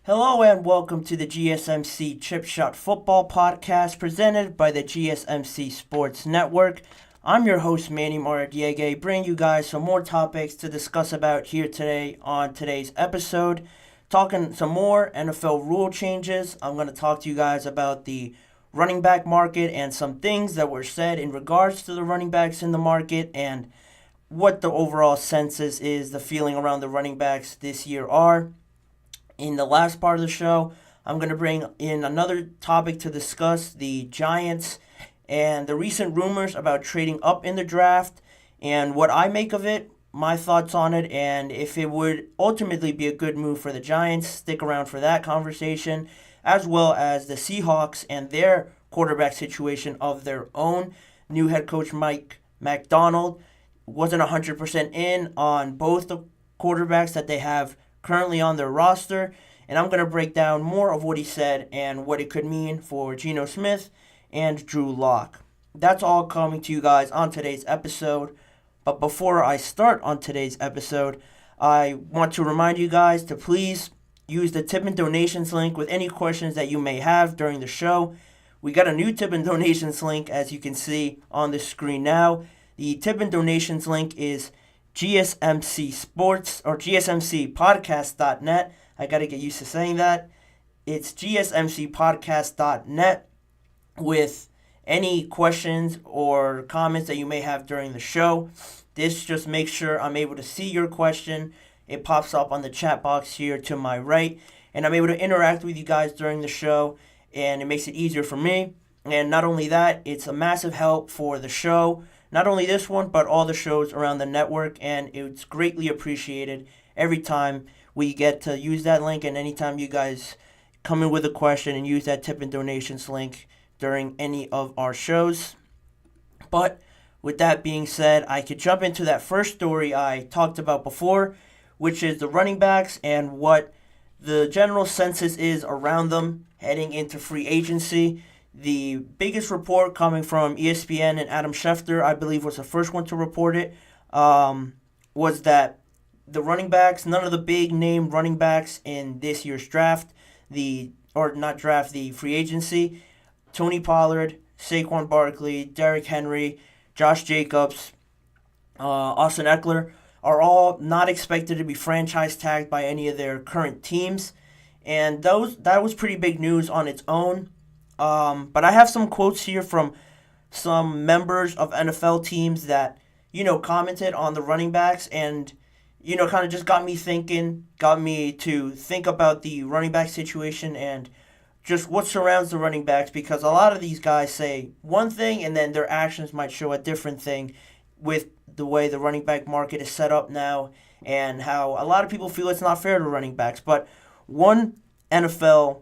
Hello and welcome to the GSMC Chip Shot Football Podcast presented by the GSMC Sports Network. I'm your host Manny Maradiege, bringing you guys some more topics to discuss about here today on today's episode. Talking some more NFL rule changes. I'm going to talk to you guys about the running back market and some things that were said in regards to the running backs in the market and what the overall census is, the feeling around the running backs this year are. In the last part of the show, I'm going to bring in another topic to discuss the Giants and the recent rumors about trading up in the draft and what I make of it, my thoughts on it, and if it would ultimately be a good move for the Giants. Stick around for that conversation, as well as the Seahawks and their quarterback situation of their own. New head coach Mike Macdonald wasn't 100% in on both the quarterbacks that they have currently on their roster, and I'm going to break down more of what he said and what it could mean for Geno Smith and Drew Lock. That's all coming to you guys on today's episode. But before I start on today's episode, I want to remind you guys to please use the tip and donations link with any questions that you may have during the show. We got a new tip and donations link, as you can see on the screen now. The tip and donations link is GSMC Sports or GSMCpodcast.net. I got to get used to saying that. It's GSMCpodcast.net with any questions or comments that you may have during the show. This just makes sure I'm able to see your question. It pops up on the chat box here to my right, and I'm able to interact with you guys during the show, and it makes it easier for me. And not only that, it's a massive help for the show. Not only this one, but all the shows around the network, and it's greatly appreciated every time we get to use that link, and anytime you guys come in with a question and use that tip and donations link during any of our shows. But with that being said, I could jump into that first story I talked about before, which is the running backs and what the general census is around them heading into free agency. The biggest report coming from ESPN and Adam Schefter, I believe was the first one to report it, was that the running backs, none of the big name running backs in this year's draft, the free agency, Tony Pollard, Saquon Barkley, Derrick Henry, Josh Jacobs, Austin Eckler, are all not expected to be franchise tagged by any of their current teams. And that was pretty big news on its own. But I have some quotes here from some members of NFL teams that, commented on the running backs and, kind of just got me to think about the running back situation and just what surrounds the running backs, because a lot of these guys say one thing and then their actions might show a different thing with the way the running back market is set up now and how a lot of people feel it's not fair to running backs. But one NFL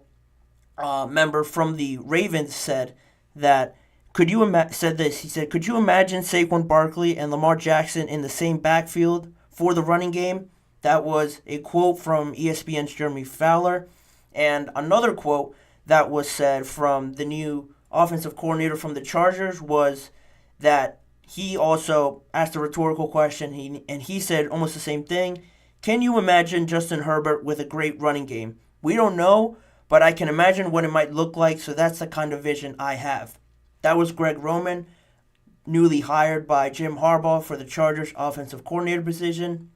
member from the Ravens said that, could you imagine Saquon Barkley and Lamar Jackson in the same backfield for the running game? That was a quote from ESPN's Jeremy Fowler. And another quote that was said from the new offensive coordinator from the Chargers was that he also asked a rhetorical question, he said almost the same thing. Can you imagine Justin Herbert with a great running game? We don't know, but I can imagine what it might look like, so that's the kind of vision I have. That was Greg Roman, newly hired by Jim Harbaugh for the Chargers offensive coordinator position.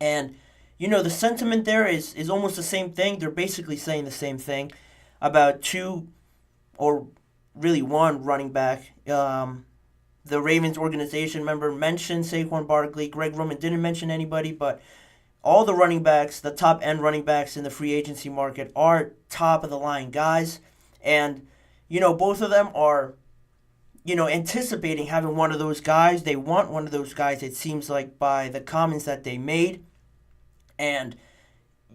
And, the sentiment there is almost the same thing. They're basically saying the same thing about two, or really one, running back. The Ravens organization member mentioned Saquon Barkley. Greg Roman didn't mention anybody, but all the running backs, the top end running backs in the free agency market are top of the line guys. And, both of them are, anticipating having one of those guys. They want one of those guys, it seems like, by the comments that they made. And,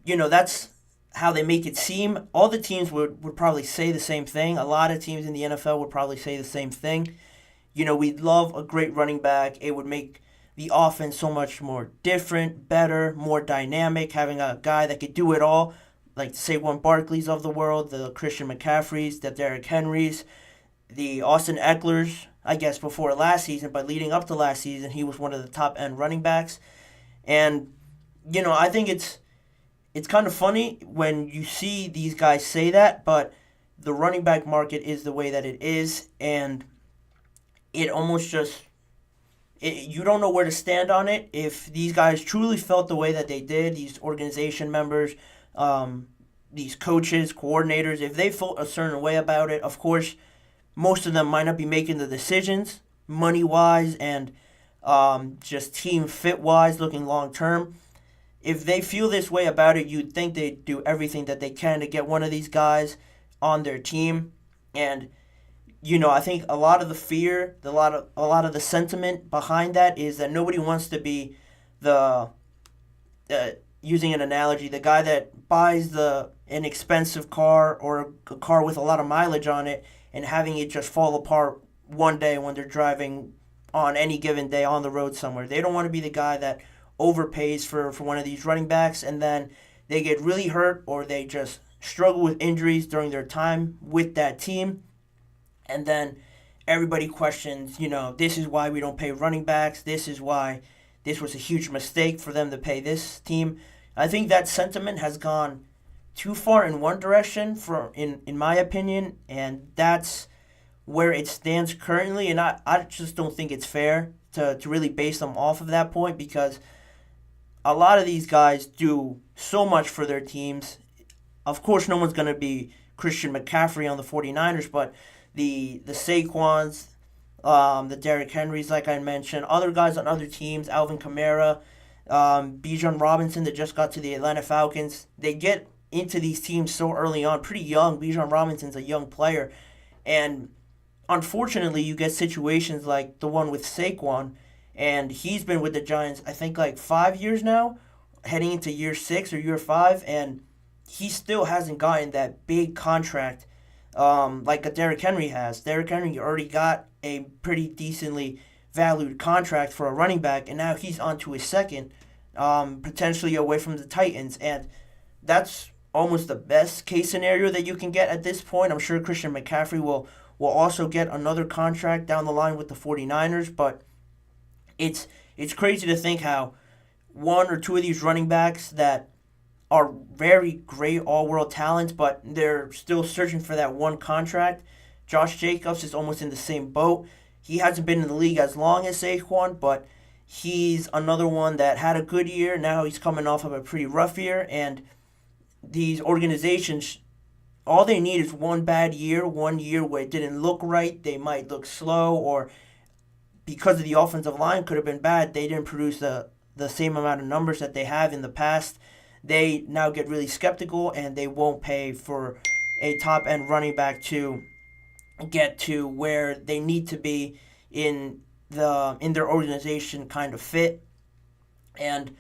that's how they make it seem. All the teams would probably say the same thing. A lot of teams in the NFL would probably say the same thing. We'd love a great running back. It would make the offense so much more different, better, more dynamic, having a guy that could do it all, like Saquon Barkley's of the world, the Christian McCaffreys, the Derrick Henrys, the Austin Ecklers, I guess before last season, but leading up to last season, he was one of the top-end running backs. And, I think it's kind of funny when you see these guys say that, but the running back market is the way that it is, and it almost just you don't know where to stand on it. If these guys truly felt the way that they did, these organization members, these coaches, coordinators, if they felt a certain way about it, of course, most of them might not be making the decisions money wise and just team fit wise, looking long term. If they feel this way about it, you'd think they'd do everything that they can to get one of these guys on their team. And I think a lot of the fear, a lot of the sentiment behind that is that nobody wants to be the using an analogy, the guy that buys an expensive car or a car with a lot of mileage on it and having it just fall apart one day when they're driving on any given day on the road somewhere. They don't want to be the guy that overpays for one of these running backs and then they get really hurt or they just struggle with injuries during their time with that team. And then everybody questions, this is why we don't pay running backs. This is why this was a huge mistake for them to pay this team. I think that sentiment has gone too far in one direction, in my opinion, and that's where it stands currently. And I just don't think it's fair to really base them off of that point because a lot of these guys do so much for their teams. Of course, no one's going to be Christian McCaffrey on the 49ers, but the Saquons, the Derrick Henrys, like I mentioned, other guys on other teams, Alvin Kamara, Bijan Robinson that just got to the Atlanta Falcons. They get into these teams so early on, pretty young. Bijan Robinson's a young player. And unfortunately, you get situations like the one with Saquon, and he's been with the Giants, I think, like 5 years now, heading into year 6 or year 5, and he still hasn't gotten that big contract like a Derrick Henry has. Derrick Henry already got a pretty decently valued contract for a running back, and now he's on to his second, potentially away from the Titans. And that's almost the best case scenario that you can get at this point. I'm sure Christian McCaffrey will also get another contract down the line with the 49ers, but it's crazy to think how one or two of these running backs that are very great all-world talents, but they're still searching for that one contract. Josh Jacobs is almost in the same boat. He hasn't been in the league as long as Saquon, but he's another one that had a good year. Now he's coming off of a pretty rough year, and these organizations, all they need is one bad year, 1 year where it didn't look right. They might look slow, or because of the offensive line could have been bad, they didn't produce the same amount of numbers that they have in the past. They now get really skeptical, and they won't pay for a top-end running back to get to where they need to be in their organization kind of fit. And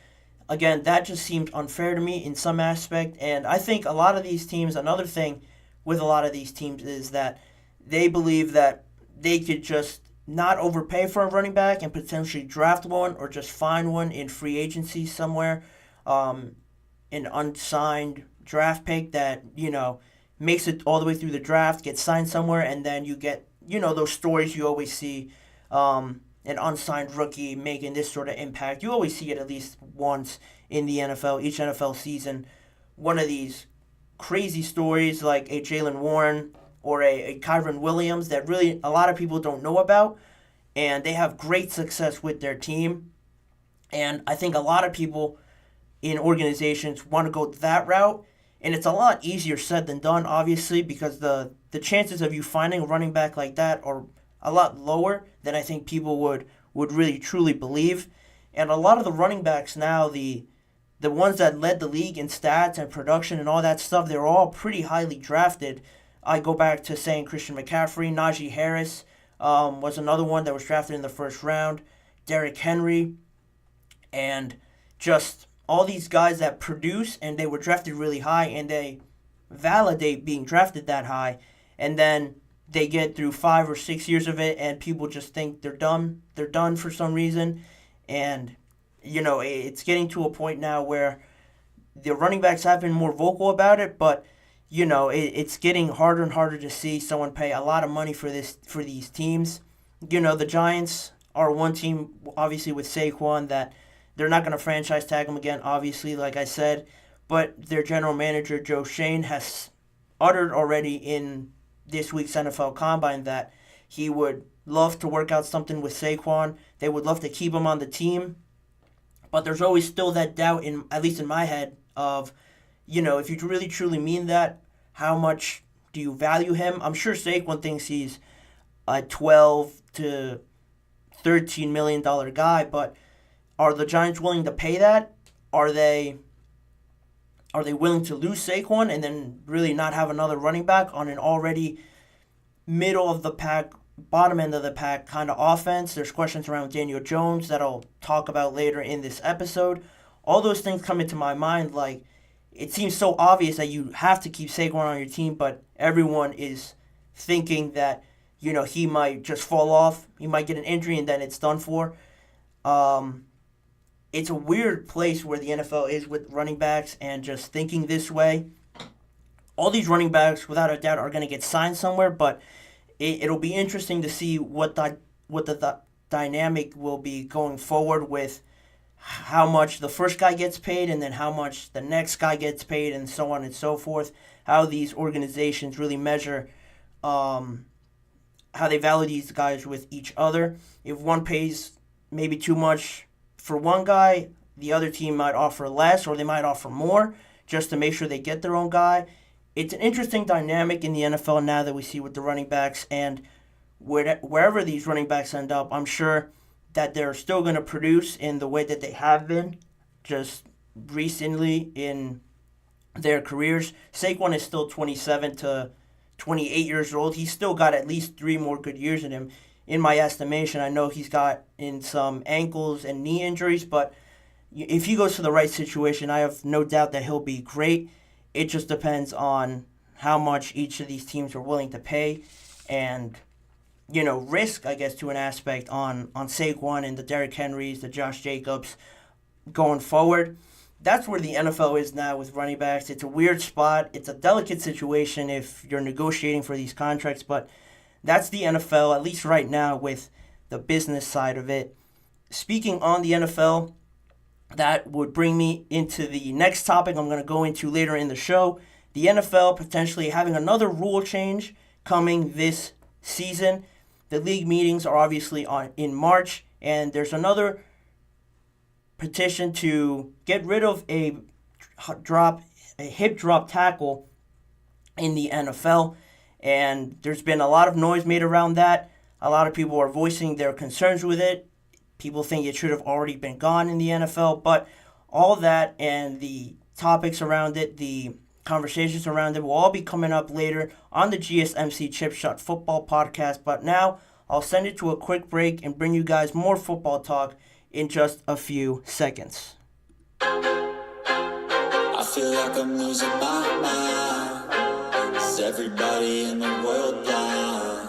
again, that just seems unfair to me in some aspect. And I think a lot of these teams, another thing with a lot of these teams is that they believe that they could just not overpay for a running back and potentially draft one or just find one in free agency somewhere. An unsigned draft pick that, makes it all the way through the draft, gets signed somewhere, and then you get, those stories you always see, an unsigned rookie making this sort of impact. You always see it at least once in the NFL, each NFL season. One of these crazy stories like a Jalen Warren or a Kyron Williams that really a lot of people don't know about, and they have great success with their team. And I think a lot of people in organizations want to go that route, and it's a lot easier said than done, obviously, because the chances of you finding a running back like that are a lot lower than I think people would really truly believe. And a lot of the running backs now, the ones that led the league in stats and production and all that stuff, they're all pretty highly drafted. I go back to saying Christian McCaffrey, Najee Harris was another one that was drafted in the first round, Derrick Henry, and just all these guys that produce, and they were drafted really high, and they validate being drafted that high, and then they get through 5 or 6 years of it, and people just think they're done. They're done for some reason, and it's getting to a point now where the running backs have been more vocal about it, but it's getting harder and harder to see someone pay a lot of money for these teams. The Giants are one team, obviously with Saquon, that they're not going to franchise tag him again, obviously, like I said. but their general manager, Joe Shane, has uttered already in this week's NFL Combine that he would love to work out something with Saquon. They would love to keep him on the team. But there's always still that doubt, at least in my head, of, if you really truly mean that, how much do you value him? I'm sure Saquon thinks he's a $12 to $13 million guy, but are the Giants willing to pay that? Are they willing to lose Saquon and then really not have another running back on an already middle of the pack, bottom end of the pack kind of offense? There's questions around Daniel Jones that I'll talk about later in this episode. All those things come into my mind. Like, it seems so obvious that you have to keep Saquon on your team, but everyone is thinking that, he might just fall off. He might get an injury and then it's done for. It's a weird place where the NFL is with running backs and just thinking this way. All these running backs, without a doubt, are going to get signed somewhere, but it'll be interesting to see what the dynamic will be going forward with how much the first guy gets paid and then how much the next guy gets paid and so on and so forth, how these organizations really measure how they value these guys with each other. If one pays maybe too much for one guy, the other team might offer less or they might offer more just to make sure they get their own guy. It's an interesting dynamic in the NFL now that we see with the running backs, and wherever these running backs end up, I'm sure that they're still going to produce in the way that they have been just recently in their careers. Saquon is still 27 to 28 years old. He's still got at least 3 more good years in him, in my estimation. I know he's got in some ankles and knee injuries, but if he goes to the right situation, I have no doubt that he'll be great. It just depends on how much each of these teams are willing to pay and, risk, I guess, to an aspect on Saquon and the Derrick Henrys, the Josh Jacobs going forward. That's where the NFL is now with running backs. It's a weird spot. It's a delicate situation if you're negotiating for these contracts, but that's the NFL, at least right now, with the business side of it. Speaking on the NFL, that would bring me into the next topic I'm going to go into later in the show. The NFL potentially having another rule change coming this season. The league meetings are obviously in March, and there's another petition to get rid of a hip drop tackle in the NFL. And there's been a lot of noise made around that. A lot of people are voicing their concerns with it. People think it should have already been gone in the NFL. But all that and the topics around it, the conversations around it will all be coming up later on the GSMC Chip Shot Football Podcast. But now I'll send it to a quick break and bring you guys more football talk in just a few seconds. I feel like I'm losing my mind. Is everybody in the world blind?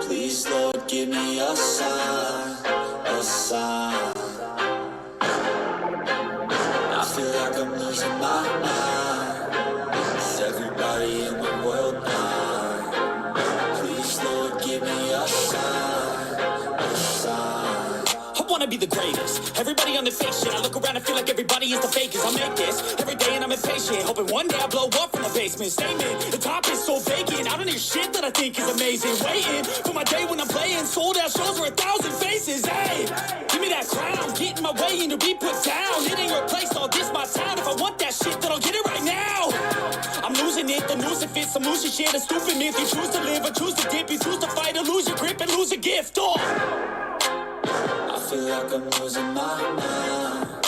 Please, Lord, give me a sign, a sign. I feel like I'm losing my mind. Is everybody in the world blind? Please, Lord, give me a sign, a sign. I wanna be the greatest. Everybody on the fake shit. I look around and feel like everybody is the fakest. I make this every day and I'm impatient. Hoping one day I blow up from the basement. Statement, the top is so vacant. I don't hear shit that I think is amazing. Waiting for my day when I'm playing. Sold out shows where 1,000 faces. Hey, give me that crown. Get in my way and to be put down. It ain't your place, all this my town. If I want that shit, then I'll get it right now. I'm losing it, the noose it fits. I'm losing shit, a stupid myth. You choose to live or choose to dip. You choose to fight or lose your grip and lose a gift. I feel like I'm losing my mind.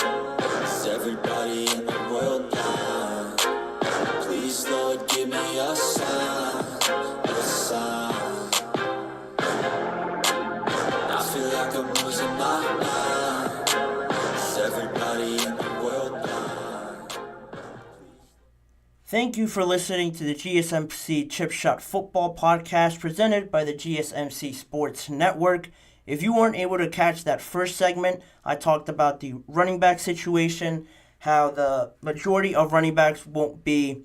Is everybody in the world blind? Please, Lord, give me a sign, a sign. I feel like I'm losing my mind. Is everybody in the world blind? Thank you for listening to the GSMC Chip Shot Football Podcast presented by the GSMC Sports Network. If you weren't able to catch that first segment, I talked about the running back situation, how the majority of running backs won't be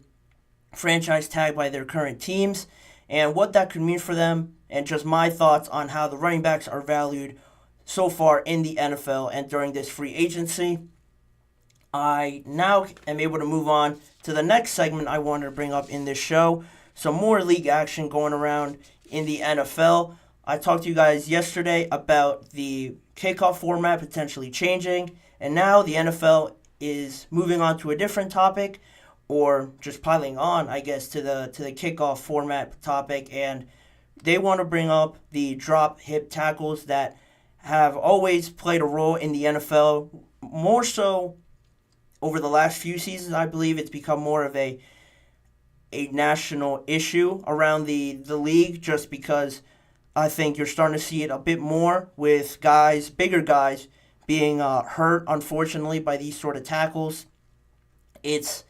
franchise tagged by their current teams, and what that could mean for them, and just my thoughts on how the running backs are valued so far in the NFL and during this free agency. I now am able to move on to the next segment I wanted to bring up in this show. Some more league action going around in the NFL. I talked to you guys yesterday about the kickoff format potentially changing, and now the NFL is moving on to a different topic, or just piling on, I guess, to the kickoff format topic, and they want to bring up the drop hip tackles that have always played a role in the NFL, more so over the last few seasons. I believe it's become more of a national issue around the league, just because I think you're starting to see it a bit more with guys, bigger guys, being hurt, unfortunately, by these sort of tackles. It's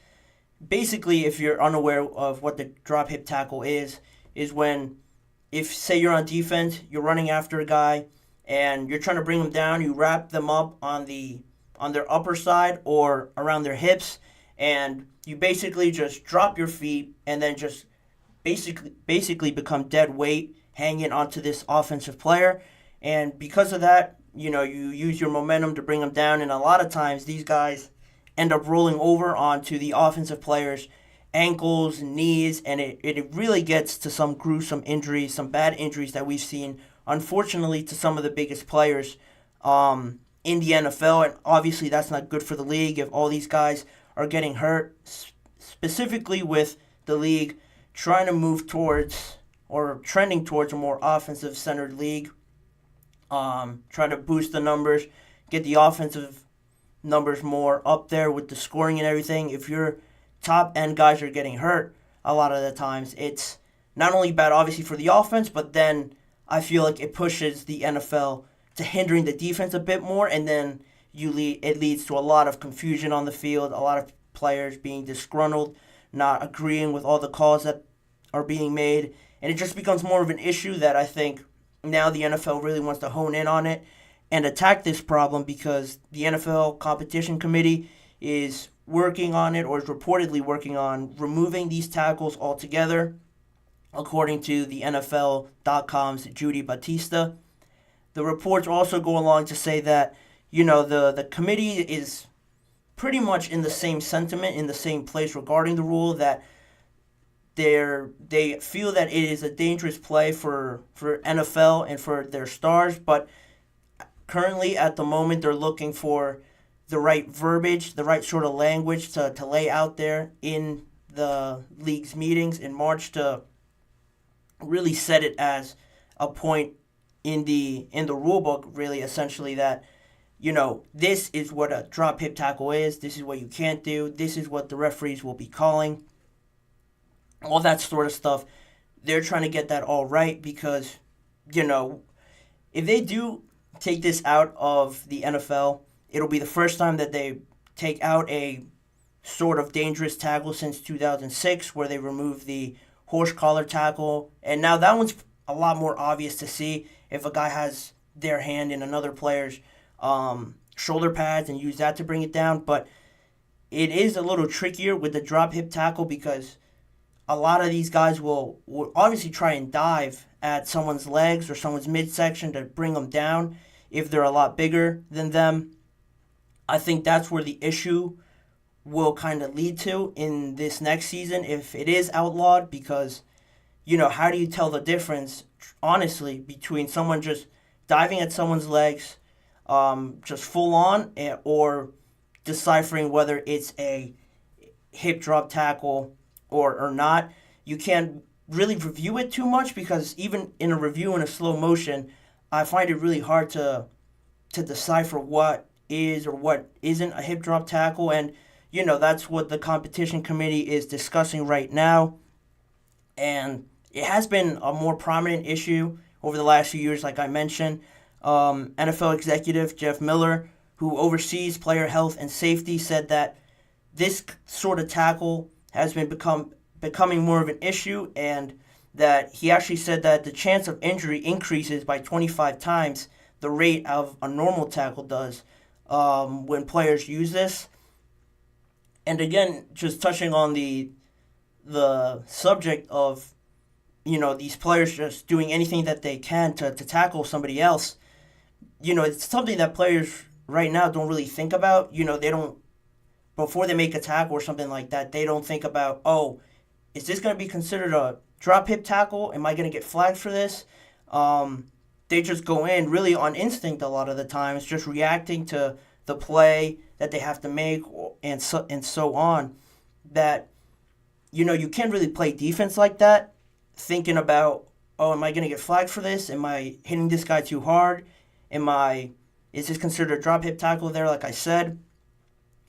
basically, if you're unaware of what the drop hip tackle is when, if say you're on defense, you're running after a guy, and you're trying to bring them down, you wrap them up on their upper side or around their hips, and you basically just drop your feet and then just basically become dead weight hanging onto this offensive player. And because of that, you use your momentum to bring them down, and a lot of times these guys end up rolling over onto the offensive player's ankles and knees, and it really gets to some gruesome injuries, some bad injuries that we've seen, unfortunately, to some of the biggest players in the NFL. And obviously that's not good for the league if all these guys are getting hurt, specifically with the league trying to move towards or trending towards a more offensive-centered league. Try to boost the numbers, get the offensive numbers more up there with the scoring and everything. If your top-end guys are getting hurt, a lot of the times it's not only bad, obviously, for the offense, but then I feel like it pushes the NFL to hindering the defense a bit more, and then it leads to a lot of confusion on the field, a lot of players being disgruntled, not agreeing with all the calls that are being made, and it just becomes more of an issue that I think now the NFL really wants to hone in on it and attack this problem, because the NFL Competition Committee is working on it, or is reportedly working on removing these tackles altogether, according to the NFL.com's Judy Batista. The reports also go along to say that, the committee is pretty much in the same sentiment, in the same place regarding the rule, that they feel that it is a dangerous play for NFL and for their stars, but currently at the moment they're looking for the right verbiage, the right sort of language to lay out there in the league's meetings in March to really set it as a point in the rule book, really, essentially, that this is what a drop hip tackle is, this is what you can't do, this is what the referees will be calling, all that sort of stuff. They're trying to get that all right, because if they do take this out of the NFL, it'll be the first time that they take out a sort of dangerous tackle since 2006, where they removed the horse collar tackle, and now that one's a lot more obvious to see if a guy has their hand in another player's shoulder pads and use that to bring it down. But it is a little trickier with the drop hip tackle, because a lot of these guys will obviously try and dive at someone's legs or someone's midsection to bring them down if they're a lot bigger than them. I think that's where the issue will kind of lead to in this next season if it is outlawed, because, how do you tell the difference, honestly, between someone just diving at someone's legs, just full on, or deciphering whether it's a hip drop tackle or not? You can't really review it too much, because even in a review in a slow motion, I find it really hard to decipher what is or what isn't a hip drop tackle. And that's what the competition committee is discussing right now, and it has been a more prominent issue over the last few years, like I mentioned. NFL executive Jeff Miller, who oversees player health and safety, said that this sort of tackle has been becoming more of an issue, and that he actually said that the chance of injury increases by 25 times the rate of a normal tackle does when players use this. And again, just touching on the subject of these players just doing anything that they can to tackle somebody else, it's something that players right now don't really think about. They don't before they make a tackle or something like that, they don't think about, oh, is this going to be considered a drop hip tackle? Am I going to get flagged for this? They just go in really on instinct a lot of the times, just reacting to the play that they have to make and so on. That, you can't really play defense like that, thinking about, oh, am I going to get flagged for this? Am I hitting this guy too hard? Is this considered a drop hip tackle there, like I said?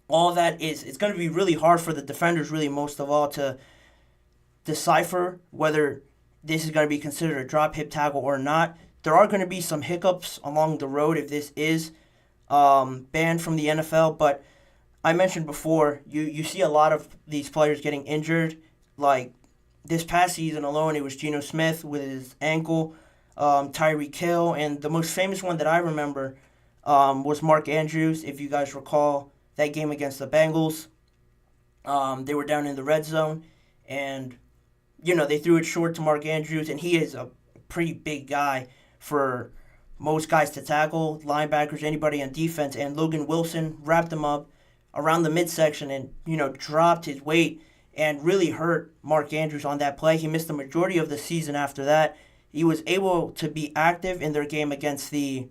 All that it's going to be really hard for the defenders, really, most of all, to decipher whether this is going to be considered a drop hip tackle or not. There are going to be some hiccups along the road if this is banned from the NFL, but I mentioned before, you see a lot of these players getting injured. Like this past season alone, it was Geno Smith with his ankle, Tyreek Hill, and the most famous one that I remember was Mark Andrews, if you guys recall that game against the Bengals. They were down in the red zone, and they threw it short to Mark Andrews, and he is a pretty big guy for most guys to tackle, linebackers, anybody on defense, and Logan Wilson wrapped him up around the midsection and, dropped his weight and really hurt Mark Andrews on that play. He missed the majority of the season after that. He was able to be active in their game against the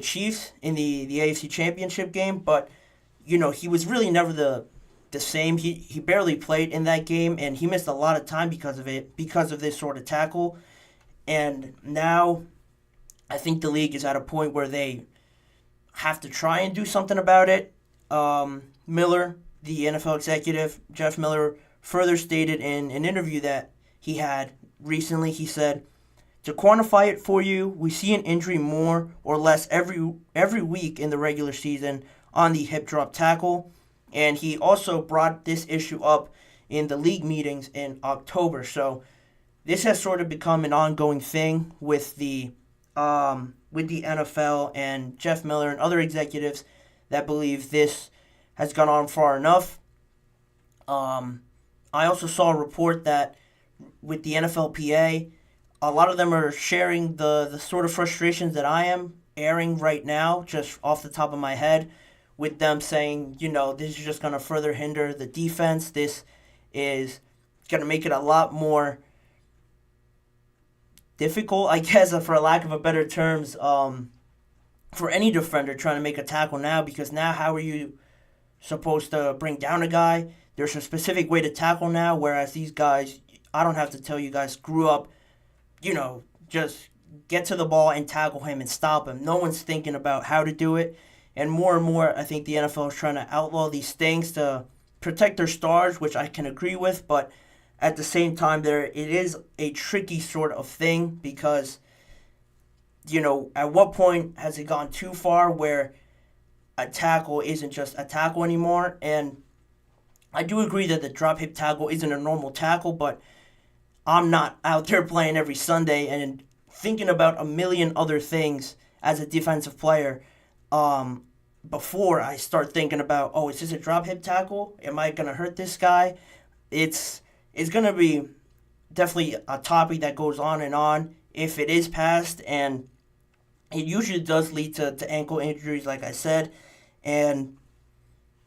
Chiefs in the AFC Championship game, but, he was really never the same. He barely played in that game, and he missed a lot of time because of it, because of this sort of tackle. And now I think the league is at a point where they have to try and do something about it. Miller, the NFL executive, Jeff Miller, further stated in an interview that he had recently, he said, "To quantify it for you, we see an injury more or less every week in the regular season on the hip drop tackle." And he also brought this issue up in the league meetings in October. So this has sort of become an ongoing thing with the NFL and Jeff Miller and other executives that believe this has gone on far enough. I also saw a report that with the NFLPA, a lot of them are sharing the sort of frustrations that I am airing right now, just off the top of my head, with them saying, this is just going to further hinder the defense. This is going to make it a lot more difficult, I guess, for a lack of a better terms, for any defender trying to make a tackle now, because now how are you supposed to bring down a guy? There's a specific way to tackle now, whereas these guys, I don't have to tell you guys, grew up, just get to the ball and tackle him and stop him. No one's thinking about how to do it. And more, I think the NFL is trying to outlaw these things to protect their stars, which I can agree with, but at the same time, it is a tricky sort of thing because, at what point has it gone too far where a tackle isn't just a tackle anymore? And I do agree that the drop hip tackle isn't a normal tackle, but I'm not out there playing every Sunday and thinking about a million other things as a defensive player before I start thinking about, oh, is this a drop hip tackle? Am I going to hurt this guy? It's going to be definitely a topic that goes on if it is passed, and it usually does lead to ankle injuries, like I said, and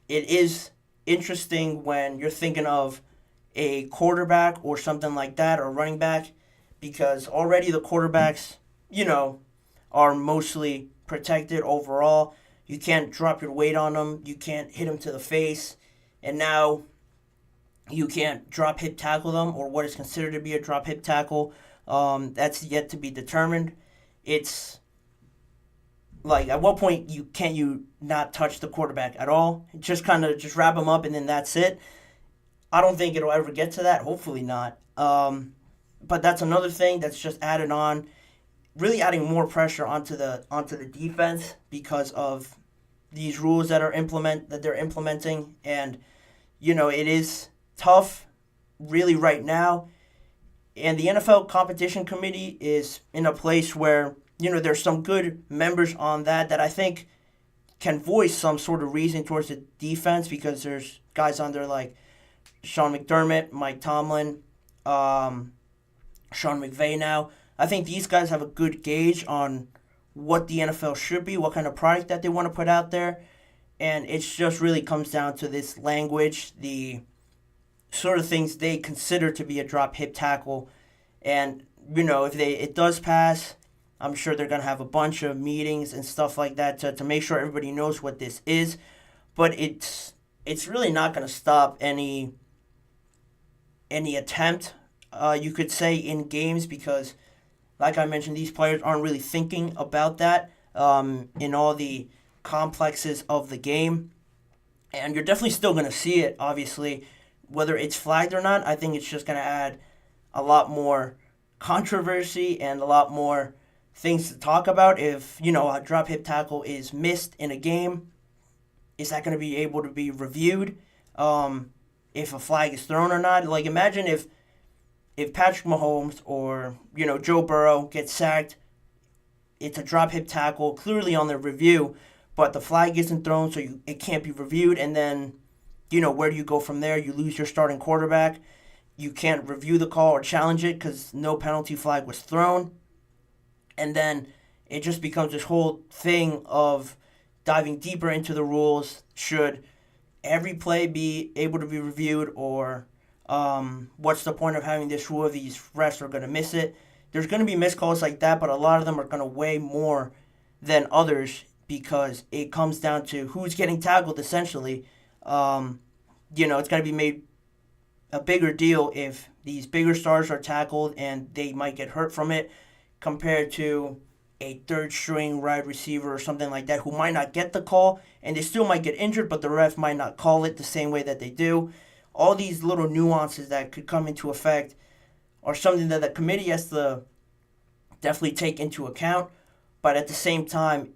it is interesting when you're thinking of a quarterback or something like that, or running back, because already the quarterbacks, are mostly protected overall. You can't drop your weight on them. You can't hit them to the face. And now you can't drop hip tackle them, or what is considered to be a drop hip tackle. That's yet to be determined. It's like, at what point can't you not touch the quarterback at all? Just wrap them up and then that's it. I don't think it'll ever get to that. Hopefully not. But that's another thing that's just added on, really adding more pressure onto the defense because of these rules that they're implementing. And it is tough really right now. And the NFL competition committee is in a place where, there's some good members on that I think can voice some sort of reason towards the defense, because there's guys on there like Sean McDermott, Mike Tomlin, Sean McVay now. I think these guys have a good gauge on what the NFL should be, what kind of product that they want to put out there. And it just really comes down to this language, the sort of things they consider to be a drop hip tackle. And, if it does pass, I'm sure they're going to have a bunch of meetings and stuff like that to make sure everybody knows what this is. But it's really not going to stop any attempt, you could say, in games, because, like I mentioned, these players aren't really thinking about that in all the complexes of the game. And you're definitely still going to see it, obviously, whether it's flagged or not. I think it's just going to add a lot more controversy and a lot more things to talk about. If, a drop hip tackle is missed in a game, is that going to be able to be reviewed? If a flag is thrown or not? Like, imagine if Patrick Mahomes or, Joe Burrow gets sacked, it's a drop hip tackle, clearly on the review, but the flag isn't thrown, so it can't be reviewed, and then, where do you go from there? You lose your starting quarterback. You can't review the call or challenge it because no penalty flag was thrown. And then it just becomes this whole thing of diving deeper into the rules. Should every play be able to be reviewed, or what's the point of having this rule if these refs are going to miss it? There's going to be missed calls like that, but a lot of them are going to weigh more than others because it comes down to who's getting tackled, essentially. It's going to be made a bigger deal if these bigger stars are tackled and they might get hurt from it, compared to a third-string wide receiver or something like that who might not get the call, and they still might get injured, but the ref might not call it the same way that they do. All these little nuances that could come into effect are something that the committee has to definitely take into account, but at the same time,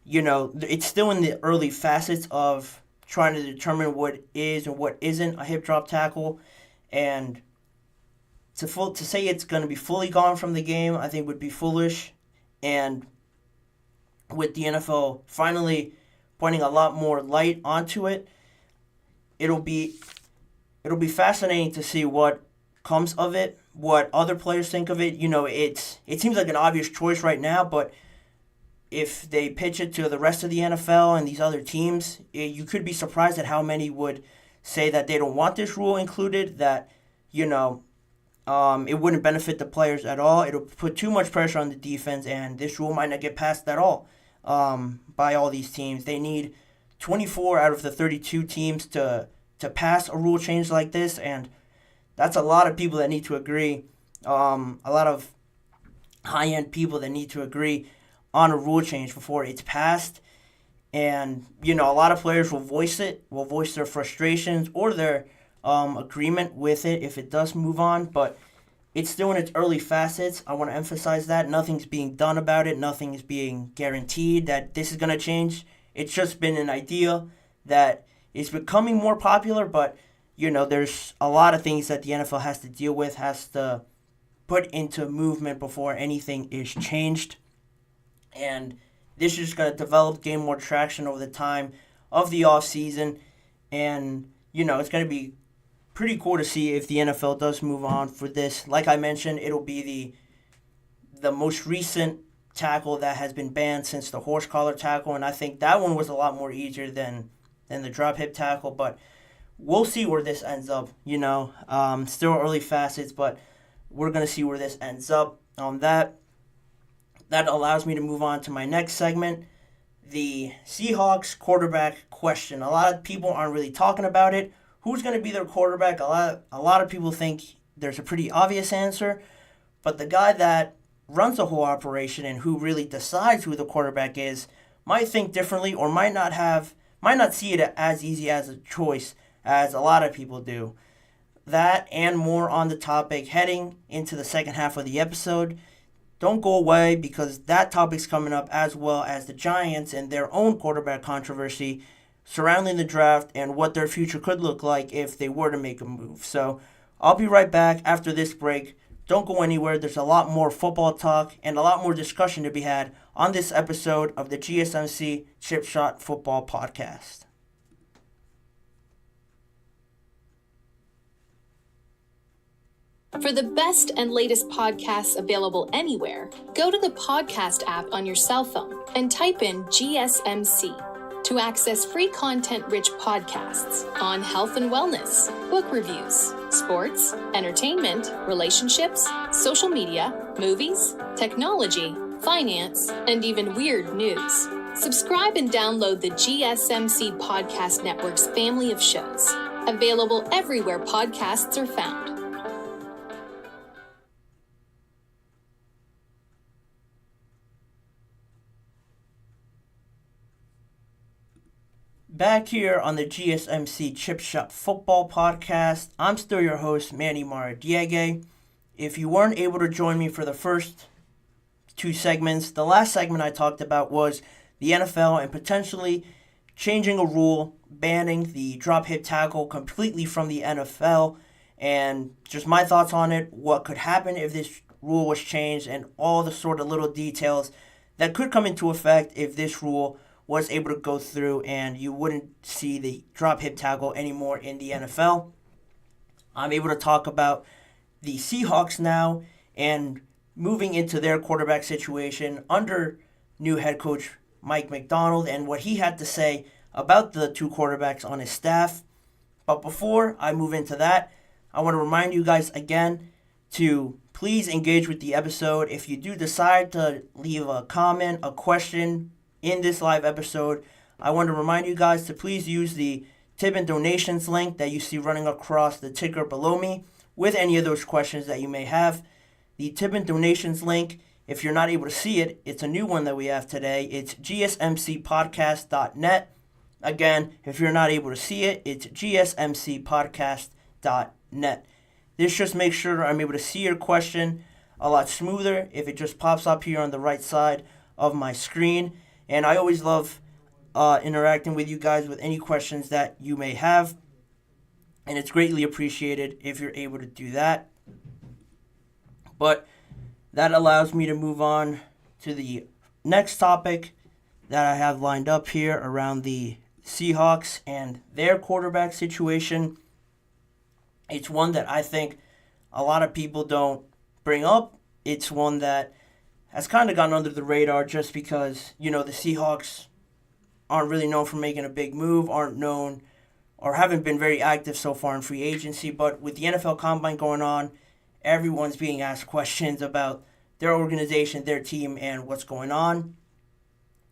it's still in the early facets of trying to determine what is and what isn't a hip drop tackle, and to say it's going to be fully gone from the game, I think would be foolish. And with the NFL finally pointing a lot more light onto it, it'll be fascinating to see what comes of it, what other players think of it. It seems like an obvious choice right now, but if they pitch it to the rest of the NFL and these other teams, you could be surprised at how many would say that they don't want this rule included, that, it wouldn't benefit the players at all. It'll put too much pressure on the defense, and this rule might not get passed at all by all these teams. They need 24 out of the 32 teams to pass a rule change like this, and that's a lot of people that need to agree, a lot of high-end people that need to agree on a rule change before it's passed. And, a lot of players will voice their frustrations or their agreement with it if it does move on, but it's still in its early facets. I want to emphasize that. Nothing's being done about it. Nothing is being guaranteed that this is going to change. It's just been an idea that is becoming more popular, but, there's a lot of things that the NFL has to deal with, has to put into movement before anything is changed. And this is just going to develop, gain more traction over the time of the offseason. And, it's going to be pretty cool to see if the NFL does move on for this. Like I mentioned, it'll be the most recent tackle that has been banned since the horse collar tackle. And I think that one was a lot more easier than the drop hip tackle. But we'll see where this ends up, Still early facets, but we're going to see where this ends up on that. That allows me to move on to my next segment, the Seahawks quarterback question. A lot of people aren't really talking about it. Who's going to be their quarterback? A lot of people think there's a pretty obvious answer, but the guy that runs the whole operation and who really decides who the quarterback is might think differently, or might not see it as easy as a choice as a lot of people do. That and more on the topic heading into the second half of the episode. Don't go away, because that topic's coming up, as well as the Giants and their own quarterback controversy surrounding the draft and what their future could look like if they were to make a move. So I'll be right back after this break. Don't go anywhere. There's a lot more football talk and a lot more discussion to be had on this episode of the GSMC Chip Shot Football Podcast. For the best and latest podcasts available anywhere, go to the podcast app on your cell phone and type in GSMC. to access free content-rich podcasts on health and wellness, book reviews, sports, entertainment, relationships, social media, movies, technology, finance, and even weird news. Subscribe and download the GSMC Podcast Network's family of shows, available everywhere podcasts are found. Back here on the GSMC Chip Shop Football Podcast, I'm still your host, Manny Maradiaga. If you weren't able to join me for the first two segments, the last segment I talked about was the NFL and potentially changing a rule, banning the drop hip tackle completely from the NFL, and just my thoughts on it, what could happen if this rule was changed, and all the sort of little details that could come into effect if this rule was able to go through and you wouldn't see the drop hip tackle anymore in the NFL. I'm able to talk about the Seahawks now and moving into their quarterback situation under new head coach Mike Macdonald and what he had to say about the two quarterbacks on his staff. But before I move into that, I want to remind you guys again to please engage with the episode. If you do decide to leave a comment, a question in this live episode, I want to remind you guys to please use the tip and donations link that you see running across the ticker below me with any of those questions that you may have. The tip and donations link, if you're not able to see it, it's a new one that we have today. It's gsmcpodcast.net. Again, if you're not able to see it, it's gsmcpodcast.net. This just makes sure I'm able to see your question a lot smoother if it just pops up here on the right side of my screen. And I always love interacting with you guys with any questions that you may have. And it's greatly appreciated if you're able to do that. But that allows me to move on to the next topic that I have lined up here around the Seahawks and their quarterback situation. It's one that I think a lot of people don't bring up. It's one that has kind of gone under the radar just because, the Seahawks aren't really known for making a big move, aren't known or haven't been very active so far in free agency. But with the NFL Combine going on, everyone's being asked questions about their organization, their team, and what's going on.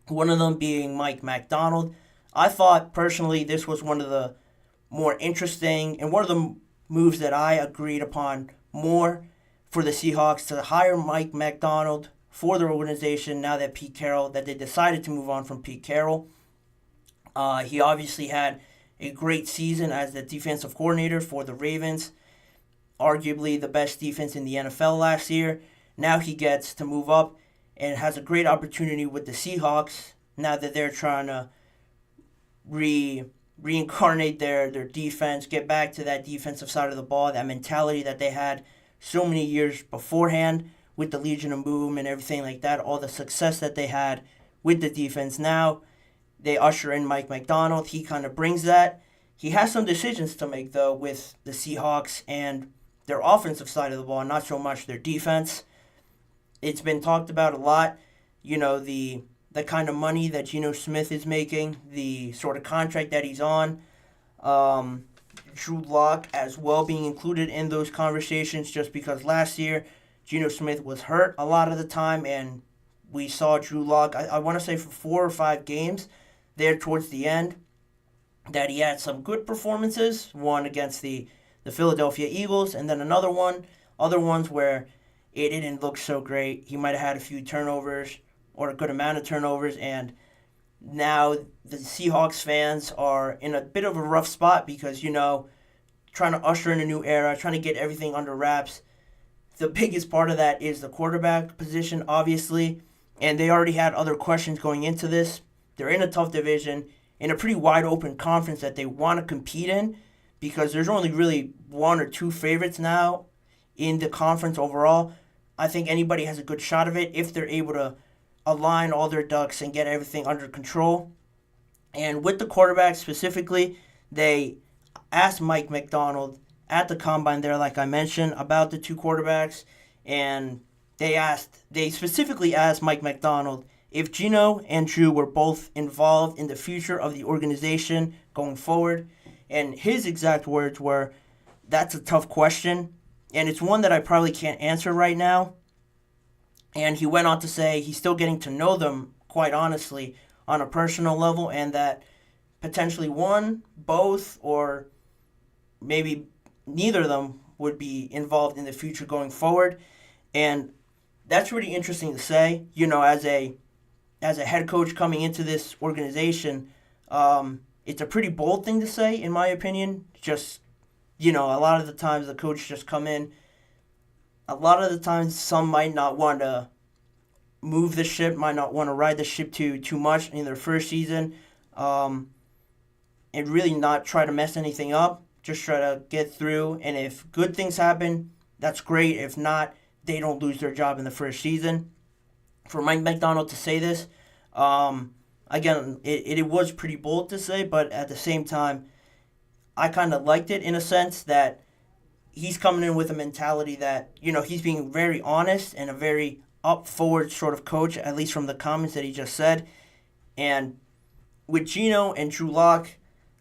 One of them being Mike Macdonald. I thought, personally, this was one of the more interesting and one of the moves that I agreed upon more for the Seahawks to hire Mike Macdonald for their organization now that they decided to move on from Pete Carroll. He obviously had a great season as the defensive coordinator for the Ravens, arguably the best defense in the NFL last year. Now he gets to move up and has a great opportunity with the Seahawks now that they're trying to reincarnate their defense, get back to that defensive side of the ball, that mentality that they had so many years beforehand with the Legion of Boom and everything like that, all the success that they had with the defense. Now they usher in Mike Macdonald. He kind of brings that. He has some decisions to make, though, with the Seahawks and their offensive side of the ball, not so much their defense. It's been talked about a lot, the kind of money that Geno Smith is making, the sort of contract that he's on. Drew Lock as well being included in those conversations just because last year Geno Smith was hurt a lot of the time, and we saw Drew Lock, I want to say for 4 or 5 games there towards the end, that he had some good performances, one against the Philadelphia Eagles, and then other ones where it didn't look so great. He might have had a few turnovers or a good amount of turnovers, and now the Seahawks fans are in a bit of a rough spot because, trying to usher in a new era, trying to get everything under wraps. The biggest part of that is the quarterback position, obviously, and they already had other questions going into this. They're in a tough division, in a pretty wide-open conference that they want to compete in because there's only really 1 or 2 favorites now in the conference overall. I think anybody has a good shot of it if they're able to align all their ducks and get everything under control. And with the quarterback specifically, they asked Mike Macdonald at the Combine there, like I mentioned, about the two quarterbacks, and they specifically asked Mike Macdonald if Gino and Drew were both involved in the future of the organization going forward. And his exact words were, "That's a tough question, and it's one that I probably can't answer right now." And he went on to say he's still getting to know them, quite honestly, on a personal level, and that potentially one, both, or maybe neither of them would be involved in the future going forward. And that's really interesting to say. As a head coach coming into this organization, it's a pretty bold thing to say, in my opinion. Just, a lot of the times the coach just come in. A lot of the times some might not want to move the ship, might not want to ride the ship too much in their first season, and really not try to mess anything up. Just try to get through. And if good things happen, that's great. If not, they don't lose their job in the first season. For Mike Macdonald to say this, again, it was pretty bold to say, but at the same time, I kind of liked it in a sense that he's coming in with a mentality that, he's being very honest and a very up forward sort of coach, at least from the comments that he just said. And with Gino and Drew Lock,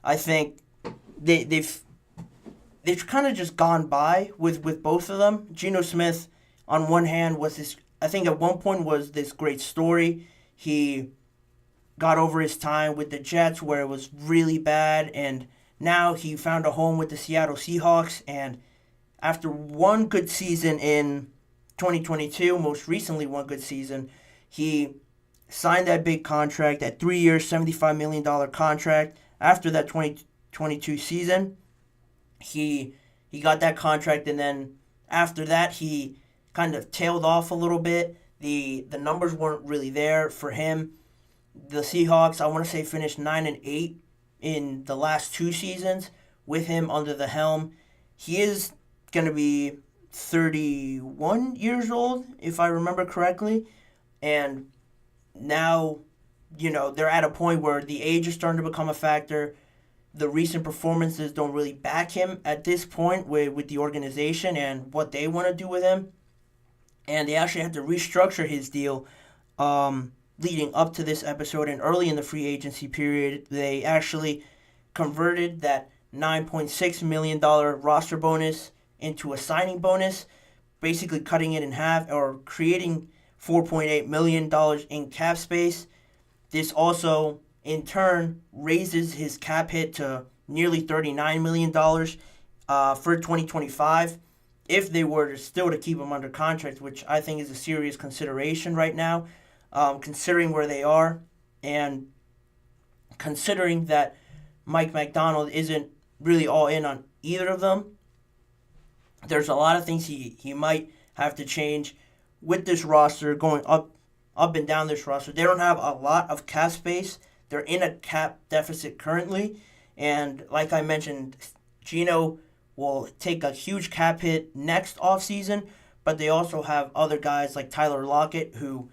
I think they've kind of just gone by with both of them. Geno Smith, on one hand, was this, I think at one point was this great story. He got over his time with the Jets where it was really bad, and now he found a home with the Seattle Seahawks. And after one good season in 2022, most recently one good season, he signed that big contract, that 3 year, $75 million contract. After that 2022 season, he got that contract, and then after that, he kind of tailed off a little bit. The numbers weren't really there for him. The Seahawks, I want to say, finished 9-8 in the last two seasons with him under the helm. He is going to be 31 years old, if I remember correctly. And now, they're at a point where the age is starting to become a factor. The recent performances don't really back him at this point with the organization and what they want to do with him. And they actually had to restructure his deal leading up to this episode. And early in the free agency period, they actually converted that $9.6 million roster bonus into a signing bonus, basically cutting it in half or creating $4.8 million in cap space. This also, in turn, raises his cap hit to nearly $39 million for 2025 if they were still to keep him under contract, which I think is a serious consideration right now, considering where they are and considering that Mike Macdonald isn't really all in on either of them. There's a lot of things he might have to change with this roster, going up and down this roster. They don't have a lot of cap space. They're in a cap deficit currently. And like I mentioned, Gino will take a huge cap hit next offseason, but they also have other guys like Tyler Lockett, who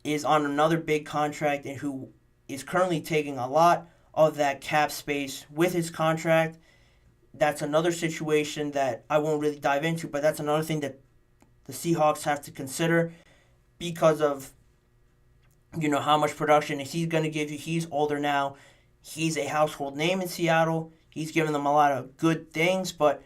is on another big contract and who is currently taking a lot of that cap space with his contract. That's another situation that I won't really dive into, but that's another thing that the Seahawks have to consider because of, how much production he's going to give you. He's older now. He's a household name in Seattle. He's given them a lot of good things, but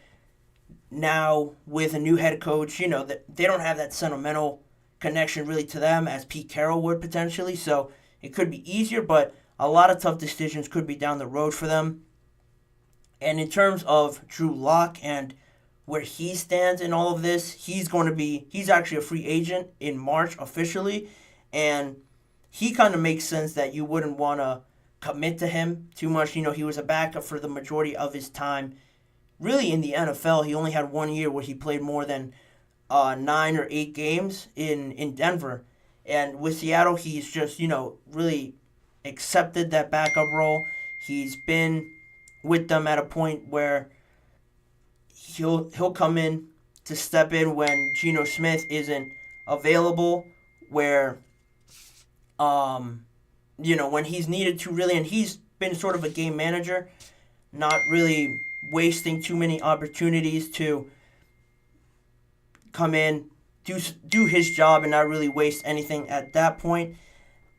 now with a new head coach, that they don't have that sentimental connection really to them as Pete Carroll would potentially. So it could be easier, but a lot of tough decisions could be down the road for them. And in terms of Drew Lock and where he stands in all of this, he's actually a free agent in March officially, and he kind of makes sense that you wouldn't want to commit to him too much. He was a backup for the majority of his time. Really, in the NFL, he only had 1 year where he played more than 9 or 8 games in Denver. And with Seattle, he's just, really accepted that backup role. He's been with them at a point where he'll come in to step in when Geno Smith isn't available, where when he's needed to really, and he's been sort of a game manager, not really wasting too many opportunities to come in, do his job and not really waste anything at that point.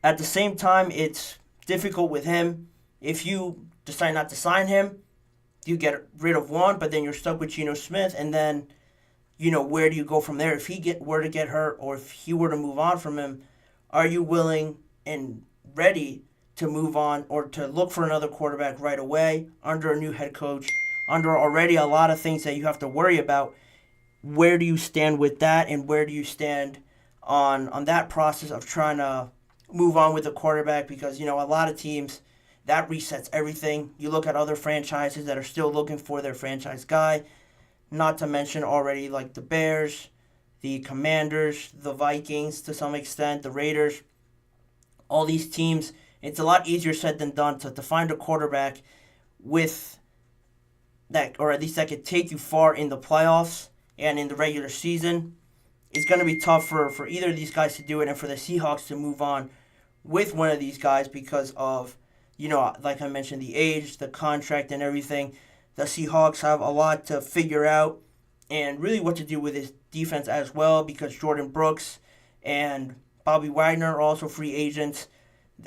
At the same time, it's difficult with him. If you decide not to sign him, you get rid of one, but then you're stuck with Geno Smith, and then, where do you go from there? If he were to get hurt, or if he were to move on from him, are you willing and ready to move on or to look for another quarterback right away under a new head coach, under already a lot of things that you have to worry about? Where do you stand with that, and where do you stand on that process of trying to move on with the quarterback? Because, a lot of teams, that resets everything. You look at other franchises that are still looking for their franchise guy, not to mention already like the Bears, the Commanders, the Vikings to some extent, the Raiders, all these teams. It's a lot easier said than done to find a quarterback with that, or at least that could take you far in the playoffs and in the regular season. It's going to be tough for either of these guys to do it, and for the Seahawks to move on with one of these guys because of, like I mentioned, the age, the contract, and everything. The Seahawks have a lot to figure out, and really what to do with his defense as well, because Jordan Brooks and Bobby Wagner are also free agents.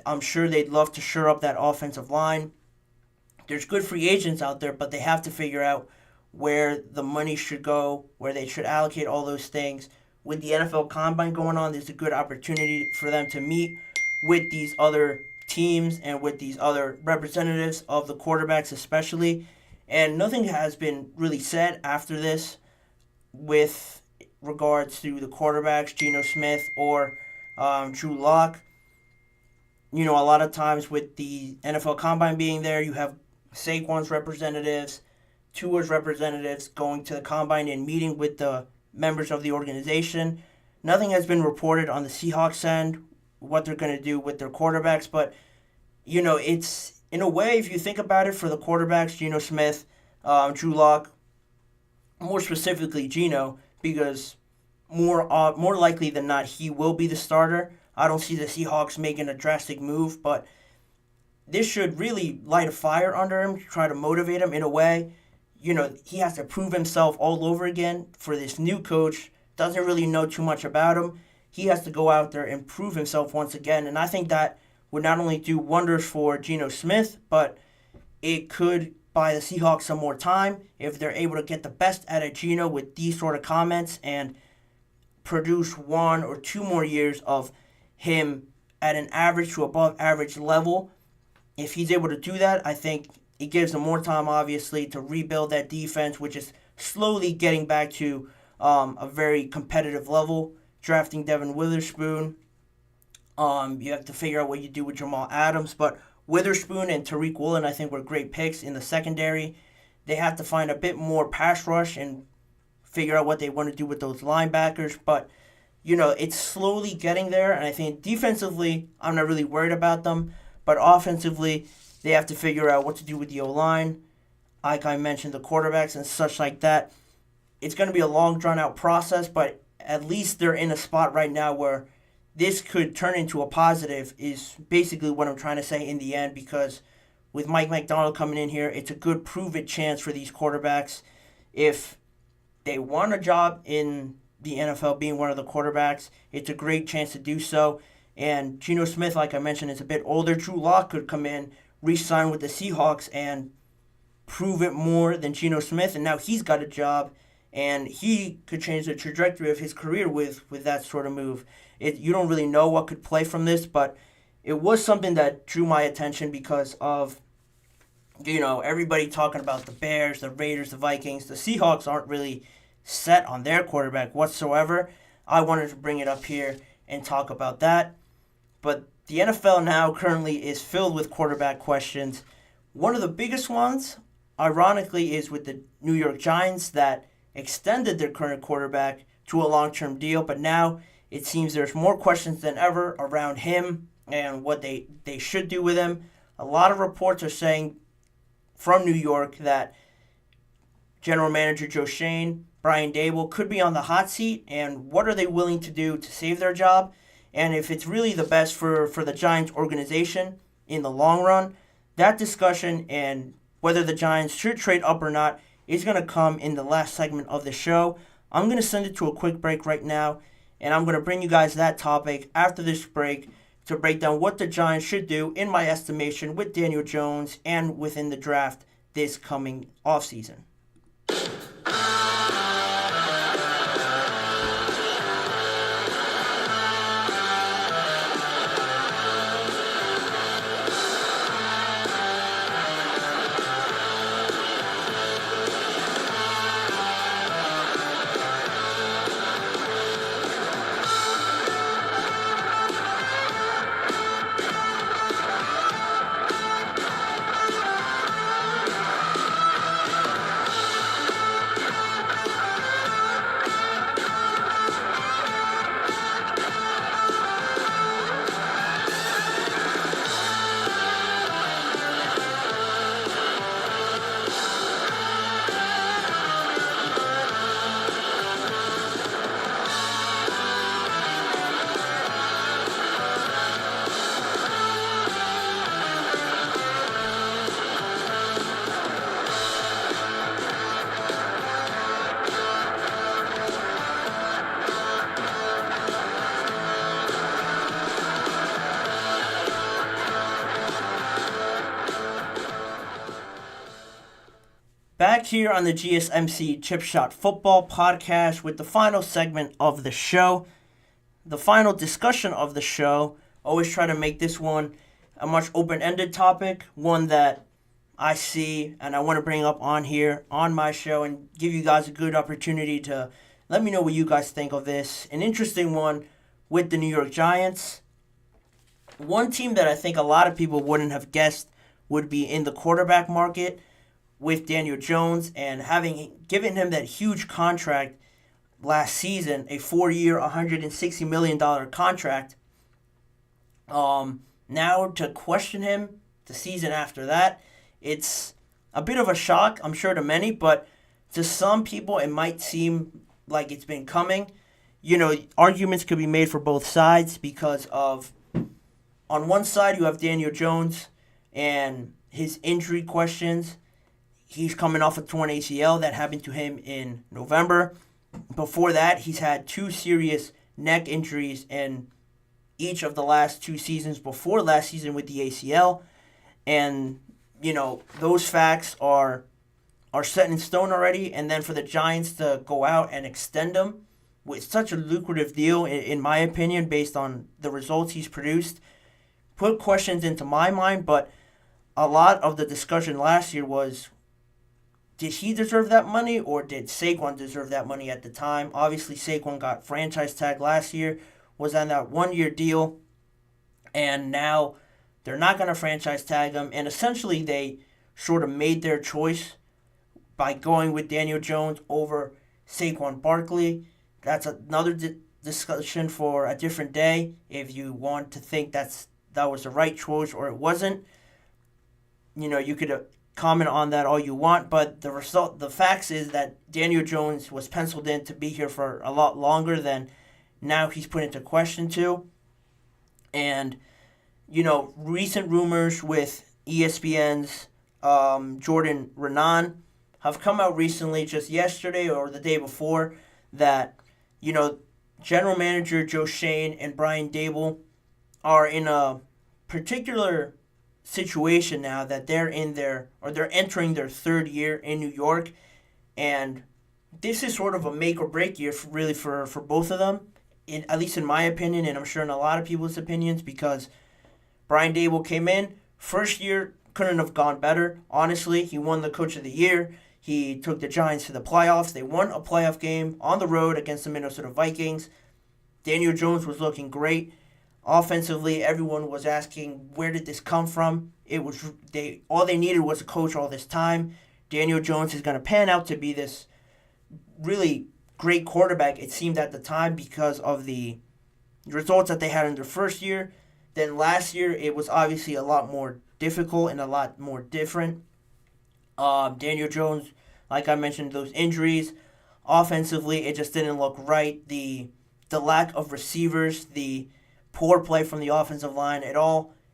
I'm sure they'd love to shore up that offensive line. There's good free agents out there, but they have to figure out where the money should go, where they should allocate all those things. With the NFL Combine going on, there's a good opportunity for them to meet with these other teams and with these other representatives of the quarterbacks especially. And nothing has been really said after this with regards to the quarterbacks, Geno Smith or Drew Lock. A lot of times with the NFL Combine being there, you have Saquon's representatives, Tua's representatives going to the Combine and meeting with the members of the organization. Nothing has been reported on the Seahawks end, what they're going to do with their quarterbacks. But, it's, in a way, if you think about it, for the quarterbacks, Geno Smith, Drew Lock, more specifically Geno, because more likely than not, he will be the starter. I don't see the Seahawks making a drastic move, but this should really light a fire under him, try to motivate him in a way. He has to prove himself all over again for this new coach. Doesn't really know too much about him. He has to go out there and prove himself once again. And I think that would not only do wonders for Geno Smith, but it could buy the Seahawks some more time if they're able to get the best out of Geno with these sort of comments and produce 1 or 2 more years of him at an average to above average level. If he's able to do that, I think it gives them more time, obviously, to rebuild that defense, which is slowly getting back to a very competitive level. Drafting Devin Witherspoon. You have to figure out what you do with Jamal Adams. But Witherspoon and Tariq Woolen, I think, were great picks in the secondary. They have to find a bit more pass rush and figure out what they want to do with those linebackers. But, it's slowly getting there. And I think defensively, I'm not really worried about them. But offensively, they have to figure out what to do with the O-line. Like I mentioned, the quarterbacks and such like that. It's going to be a long, drawn-out process, but at least they're in a spot right now where this could turn into a positive, is basically what I'm trying to say in the end, because with Mike McDonald coming in here, it's a good prove-it chance for these quarterbacks. If they want a job in the NFL being one of the quarterbacks, it's a great chance to do so. And Geno Smith, like I mentioned, is a bit older. Drew Lock could come in, re-sign with the Seahawks, and prove it more than Geno Smith. And now he's got a job, and he could change the trajectory of his career with that sort of move. You don't really know what could play from this, but it was something that drew my attention because of, everybody talking about the Bears, the Raiders, the Vikings. The Seahawks aren't really set on their quarterback whatsoever. I wanted to bring it up here and talk about that. But the NFL now currently is filled with quarterback questions. One of the biggest ones, ironically, is with the New York Giants that extended their current quarterback to a long-term deal, but now it seems there's more questions than ever around him and what they should do with him. A lot of reports are saying from New York that General Manager Joe Schoen, Brian Dable could be on the hot seat, and what are they willing to do to save their job? And if it's really the best for the Giants organization in the long run, that discussion and whether the Giants should trade up or not is going to come in the last segment of the show. I'm going to send it to a quick break right now, and I'm going to bring you guys that topic after this break. to break down what the Giants should do, in my estimation, with Daniel Jones and within the draft this coming offseason. Back here on the GSMC Chip Shot Football Podcast with the final segment of the show, the final discussion of the show. Always try to make this one a much open-ended topic, one that I see and I want to bring up on here on my show and give you guys a good opportunity to let me know what you guys think of this. An interesting one with the New York Giants. One team that I think a lot of people wouldn't have guessed would be in the quarterback market with Daniel Jones and having given him that huge contract last season, a 4-year, $160 million contract. Now to question him the season after that, it's a bit of a shock, I'm sure, to many, but to some people it might seem like it's been coming. You know, arguments could be made for both sides because of, on one side you have Daniel Jones and his injury questions. He's coming off a torn ACL that happened to him in November. Before that, he's had 2 serious neck injuries in each of the last 2 seasons before last season with the ACL. And, you know, those facts are set in stone already. And then for the Giants to go out and extend him with such a lucrative deal, in my opinion, based on the results he's produced, put questions into my mind. But a lot of the discussion last year was, did he deserve that money or did Saquon deserve that money at the time? Obviously, Saquon got franchise tag last year, was on that 1-year deal, and now they're not going to franchise tag him. And essentially, they sort of made their choice by going with Daniel Jones over Saquon Barkley. That's another discussion for a different day. If you want to think that was the right choice or it wasn't, you know, you could comment on that all you want, but the facts is that Daniel Jones was penciled in to be here for a lot longer than now he's put into question too. And, you know, recent rumors with ESPN's Jordan Renan have come out recently, just yesterday or the day before, that, you know, general manager Joe Shane and Brian Dable are in a particular situation now that they're entering their 3rd year in New York, and this is sort of a make or break year for both of them, at least in my opinion, and I'm sure in a lot of people's opinions, because Brian Dable came in, first year couldn't have gone better. Honestly, he won the Coach of the Year. He took the Giants to the playoffs. They won a playoff game on the road against the Minnesota Vikings. Daniel Jones was looking great. Offensively, everyone was asking, where did this come from? All they needed was a coach all this time. Daniel Jones is going to pan out to be this really great quarterback, it seemed at the time, because of the results that they had in their first year. Then last year, it was obviously a lot more difficult and a lot more different. Daniel Jones, like I mentioned, those injuries. Offensively, it just didn't look right. The lack of receivers, the poor play from the offensive line,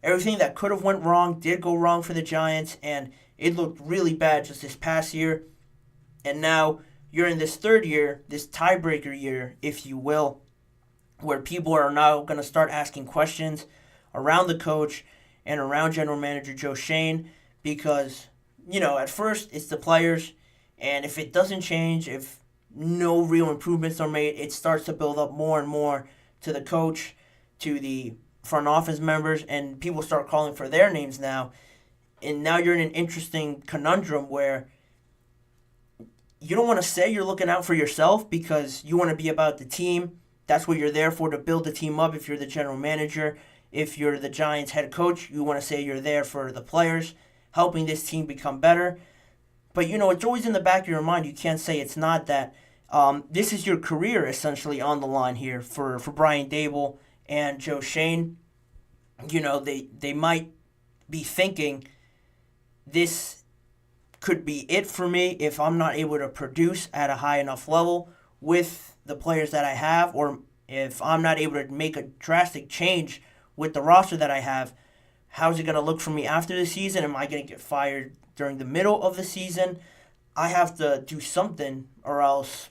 everything that could have went wrong did go wrong for the Giants, and it looked really bad just this past year. And now you're in this 3rd year, this tiebreaker year, if you will, where people are now going to start asking questions around the coach and around general manager Joe Schoen because, at first it's the players, and if it doesn't change, if no real improvements are made, it starts to build up more and more to the coach, to the front office members, and people start calling for their names now. And now you're in an interesting conundrum where you don't want to say you're looking out for yourself because you want to be about the team. That's what you're there for, to build the team up if you're the general manager. If you're the Giants head coach, you want to say you're there for the players, helping this team become better. But, it's always in the back of your mind. You can't say it's not that. This is your career essentially on the line here for Brian Daboll and Joe Schoen. They might be thinking this could be it for me if I'm not able to produce at a high enough level with the players that I have, or if I'm not able to make a drastic change with the roster that I have. How's it going to look for me after the season? Am I going to get fired during the middle of the season? I have to do something, or else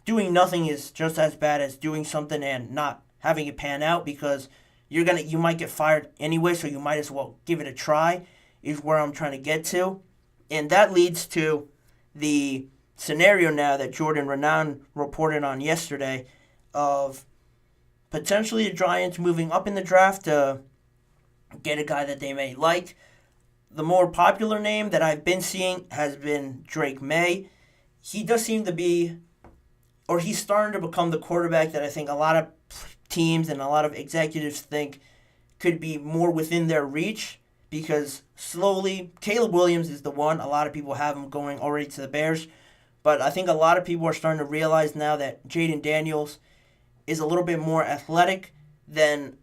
doing nothing is just as bad as doing something and not having it pan out, because you might get fired anyway, so you might as well give it a try, is where I'm trying to get to. And that leads to the scenario now that Jordan Renan reported on yesterday of potentially the Giants moving up in the draft to get a guy that they may like. The more popular name that I've been seeing has been Drake May. He does seem to be, or he's starting to become the quarterback that I think a lot of teams and a lot of executives think could be more within their reach, because slowly, Caleb Williams is the one. A lot of people have him going already to the Bears. But I think a lot of people are starting to realize now that Jaden Daniels is a little bit more athletic than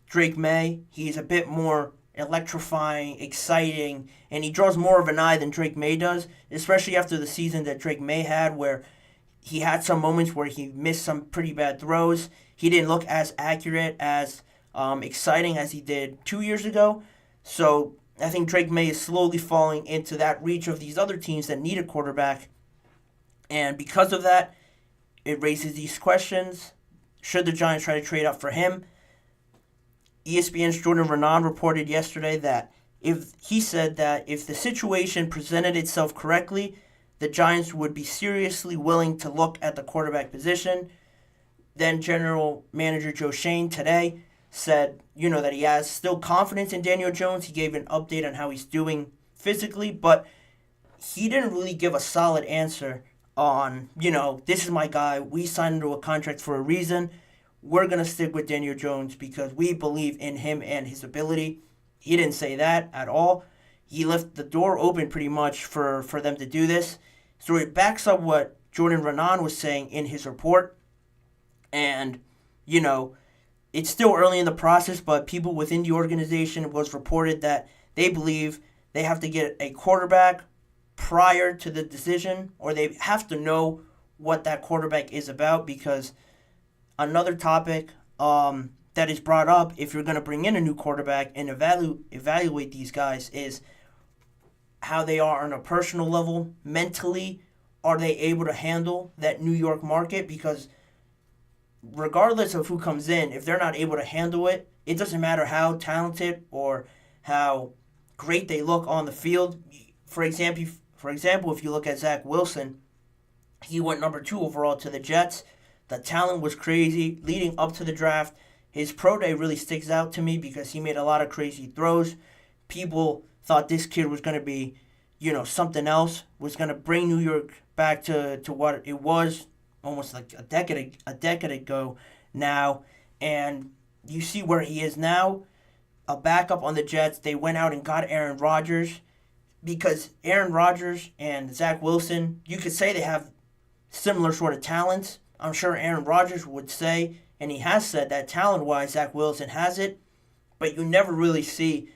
Drake May. He's a bit more electrifying, exciting, and he draws more of an eye than Drake May does, especially after the season that Drake May had, where he had some moments where he missed some pretty bad throws. He didn't look as accurate, as exciting as he did 2 years ago. So I think Drake May is slowly falling into that reach of these other teams that need a quarterback. And because of that, it raises these questions. Should the Giants try to trade up for him? ESPN's Jordan Renan reported yesterday that if the situation presented itself correctly, the Giants would be seriously willing to look at the quarterback position. Then General Manager Joe Schoen today said, that he has still confidence in Daniel Jones. He gave an update on how he's doing physically, but he didn't really give a solid answer on, this is my guy. We signed into a contract for a reason. We're going to stick with Daniel Jones because we believe in him and his ability. He didn't say that at all. He left the door open pretty much for them to do this. So it backs up what Jordan Renan was saying in his report. And, it's still early in the process, but people within the organization was reported that they believe they have to get a quarterback prior to the decision, or they have to know what that quarterback is about, because another topic that is brought up if you're going to bring in a new quarterback and evaluate these guys is how they are on a personal level, mentally. Are they able to handle that New York market? Because regardless of who comes in, if they're not able to handle it, it doesn't matter how talented or how great they look on the field. For example, if you look at Zach Wilson, he went number 2 overall to the Jets. The talent was crazy leading up to the draft. His pro day really sticks out to me because he made a lot of crazy throws. People thought this kid was going to be, something else, was going to bring New York back to what it was almost like a decade ago now. And you see where he is now, a backup on the Jets. They went out and got Aaron Rodgers, because Aaron Rodgers and Zach Wilson, you could say they have similar sort of talents. I'm sure Aaron Rodgers would say, and he has said, that talent-wise Zach Wilson has it, but you never really see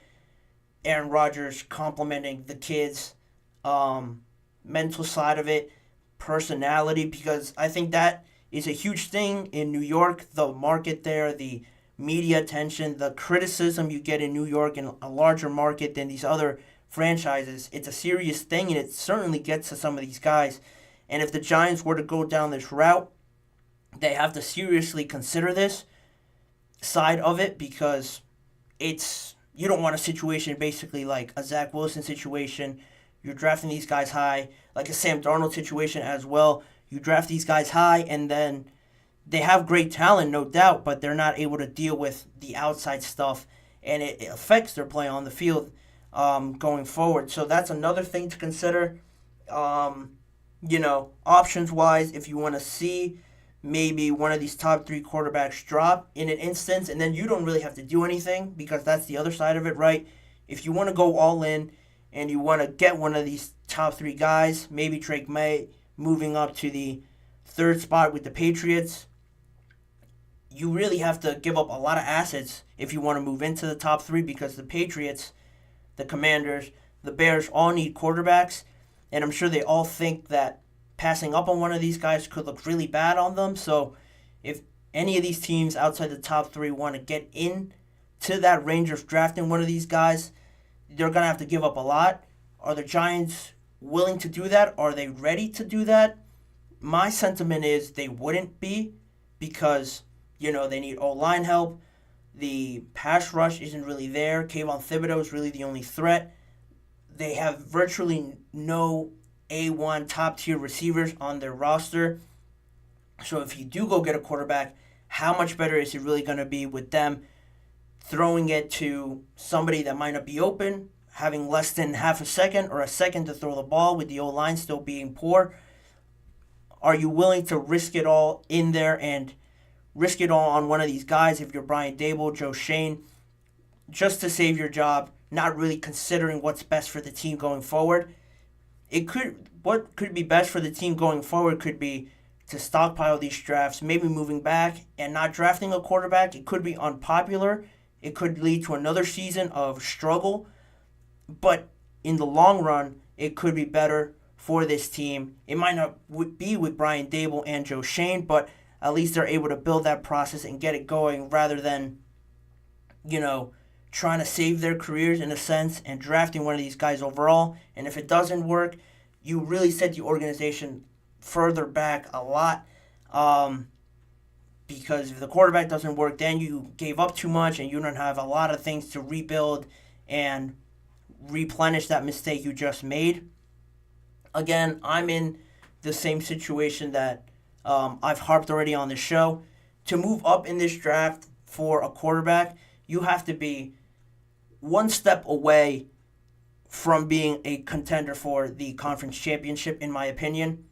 Aaron Rodgers complimenting the kid's mental side of it, personality, because I think that is a huge thing in New York, the market there, the media attention, the criticism you get in New York in a larger market than these other franchises. It's a serious thing, and it certainly gets to some of these guys. And if the Giants were to go down this route, they have to seriously consider this. side of it because you don't want a situation basically like a Zach Wilson situation. You're drafting these guys high, like a Sam Darnold situation as well. You draft these guys high, and then they have great talent, no doubt, but they're not able to deal with the outside stuff, and it affects their play on the field going forward. So that's another thing to consider. Options-wise, if you want to see maybe one of these top 3 quarterbacks drop in an instance, and then you don't really have to do anything because that's the other side of it, right? If you want to go all in and you want to get one of these top 3 guys, maybe Drake May moving up to the 3rd spot with the Patriots, you really have to give up a lot of assets if you want to move into the top 3 because the Patriots, the Commanders, the Bears all need quarterbacks, and I'm sure they all think that passing up on one of these guys could look really bad on them. So if any of these teams outside the top 3 want to get in to that range of drafting one of these guys, they're going to have to give up a lot. Are the Giants willing to do that? Are they ready to do that? My sentiment is they wouldn't be because, they need O-line help. The pass rush isn't really there. Kayvon Thibodeau is really the only threat. They have virtually no A1 top-tier receivers on their roster. So if you do go get a quarterback, how much better is it really going to be with them throwing it to somebody that might not be open, having less than half a second or a second to throw the ball with the O-line still being poor? Are you willing to risk it all in there and risk it all on one of these guys if you're Brian Daboll, Joe Shane, just to save your job, not really considering what's best for the team going forward? What could be best for the team going forward could be to stockpile these drafts, maybe moving back and not drafting a quarterback. It could be unpopular. It could lead to another season of struggle. But in the long run, it could be better for this team. It might not be with Brian Daboll and Joe Shane, but at least they're able to build that process and get it going rather than, trying to save their careers in a sense and drafting one of these guys overall. And if it doesn't work, you really set the organization further back a lot because if the quarterback doesn't work, then you gave up too much and you don't have a lot of things to rebuild and replenish that mistake you just made. Again, I'm in the same situation that I've harped already on the show. To move up in this draft for a quarterback, you have to be one step away from being a contender for the conference championship, in my opinion.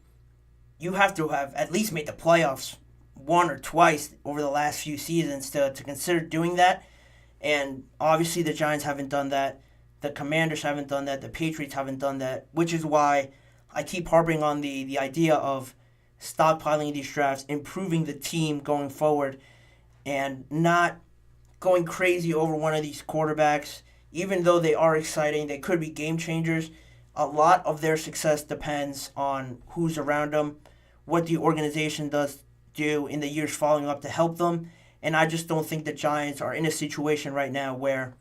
You have to have at least made the playoffs one or twice over the last few seasons to consider doing that. And obviously the Giants haven't done that. The Commanders haven't done that. The Patriots haven't done that, which is why I keep harping on the idea of stockpiling these drafts, improving the team going forward, and not going crazy over one of these quarterbacks. Even though they are exciting, they could be game changers. A lot of their success depends on who's around them, what the organization does do in the years following up to help them. And I just don't think the Giants are in a situation right now where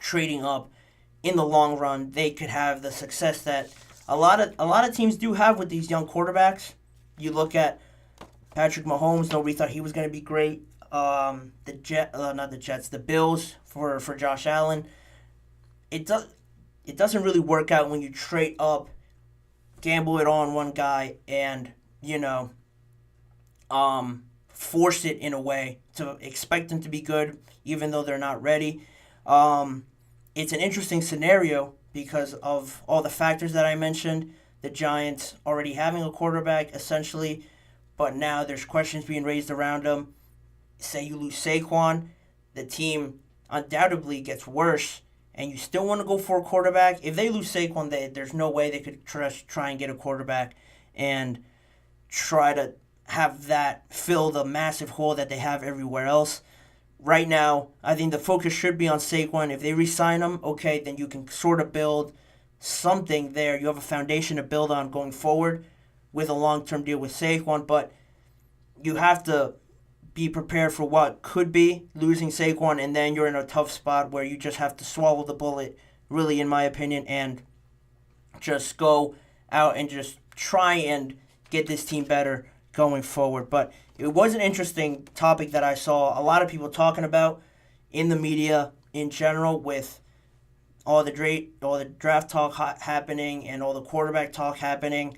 trading up in the long run, they could have the success that a lot of teams do have with these young quarterbacks. You look at Patrick Mahomes, nobody thought he was going to be great. The Bills for Josh Allen. It doesn't really work out when you trade up, gamble it on one guy, and force it in a way to expect them to be good, even though they're not ready. It's an interesting scenario because of all the factors that I mentioned. The Giants already having a quarterback, essentially, but now there's questions being raised around them. Say you lose Saquon, the team undoubtedly gets worse, and you still want to go for a quarterback. If they lose Saquon, there's no way they could try and get a quarterback and try to have that fill the massive hole that they have everywhere else. Right now, I think the focus should be on Saquon. If they re-sign him, okay, then you can sort of build something there. You have a foundation to build on going forward with a long-term deal with Saquon, but you have to be prepared for what could be losing Saquon, and then you're in a tough spot where you just have to swallow the bullet, really, in my opinion, and just go out and just try and get this team better going forward. But it was an interesting topic that I saw a lot of people talking about in the media in general, with all the draft talk happening and all the quarterback talk happening.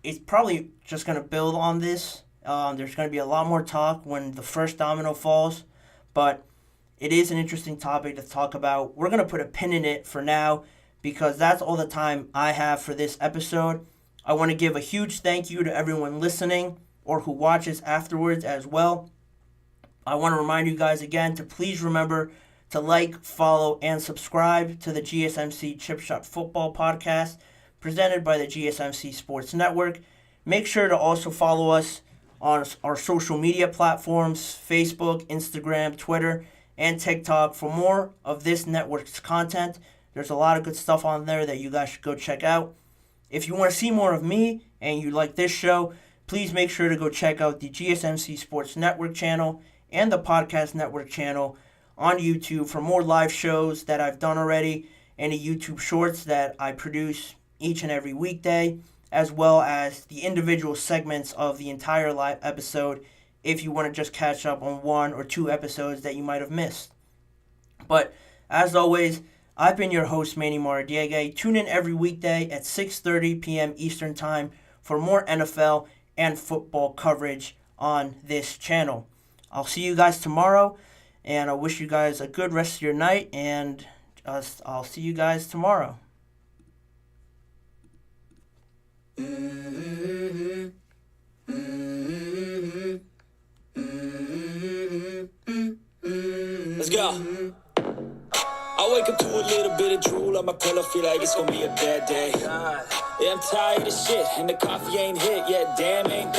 It's probably just going to build on this. There's going to be a lot more talk when the first domino falls, but it is an interesting topic to talk about. We're going to put a pin in it for now because that's all the time I have for this episode. I want to give a huge thank you to everyone listening or who watches afterwards as well. I want to remind you guys again to please remember to like, follow, and subscribe to the GSMC Chip Shot Football Podcast presented by the GSMC Sports Network. Make sure to also follow us on our social media platforms, Facebook, Instagram, Twitter, and TikTok for more of this network's content. There's a lot of good stuff on there that you guys should go check out. If you want to see more of me and you like this show, please make sure to go check out the GSMC Sports Network channel and the Podcast Network channel on YouTube for more live shows that I've done already and the YouTube shorts that I produce each and every weekday, as well as the individual segments of the entire live episode if you want to just catch up on 1 or 2 episodes that you might have missed. But as always, I've been your host, Manny Maradiaga. Tune in every weekday at 6:30 p.m. Eastern Time for more NFL and football coverage on this channel. I'll see you guys tomorrow, and I wish you guys a good rest of your night, and I'll see you guys tomorrow. Let's go. I wake up to a little bit of drool on my pillow, feel like it's gonna be a bad day. Yeah, I'm tired of shit, and the coffee ain't hit yet, damn ain't that